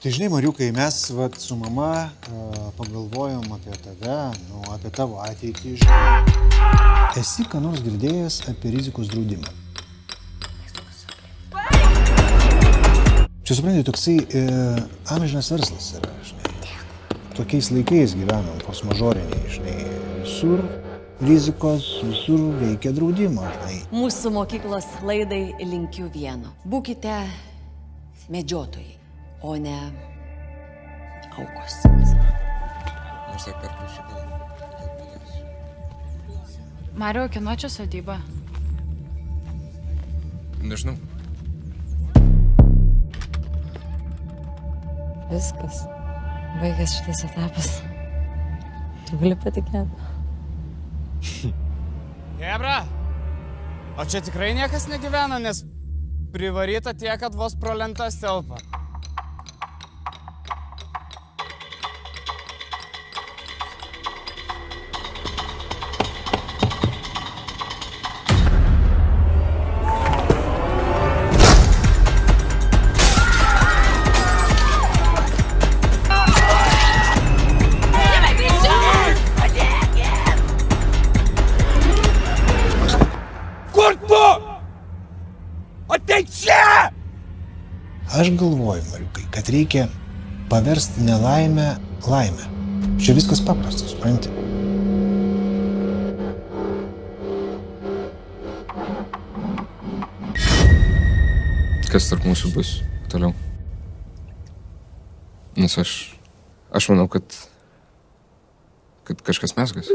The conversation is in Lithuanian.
Tai žinai, Mariukai, mes su mama pagalvojom apie tave, apie tavo ateitį. Esi ką nors girdėjęs apie rizikos draudimą? Čia supranti, toksai amžinas verslas yra, žinai. Tokiais laikais gyvenam, forsmažoriniai, žinai. Visur rizikos, visur reikia draudimo, žinai. Mūsų mokyklos laidai linkiu vieno. Būkite medžiotojai, o ne aukos. Aš tak perku šitą. Mario, kieno čia sodyba? Nežinau. Viskas. Baigęs šitas etapas. Tu gali patikėti. Hebra, o čia tikrai niekas negyvena, nes privaryta tiek, kad vos pro lentas telpa. Aš galvoju, Mariukai, kad reikia paversti nelaimę laimę. Čia viskas paprasta, supranti? Kas tarp mūsų bus toliau? Nes aš manau, kad kažkas mezgas.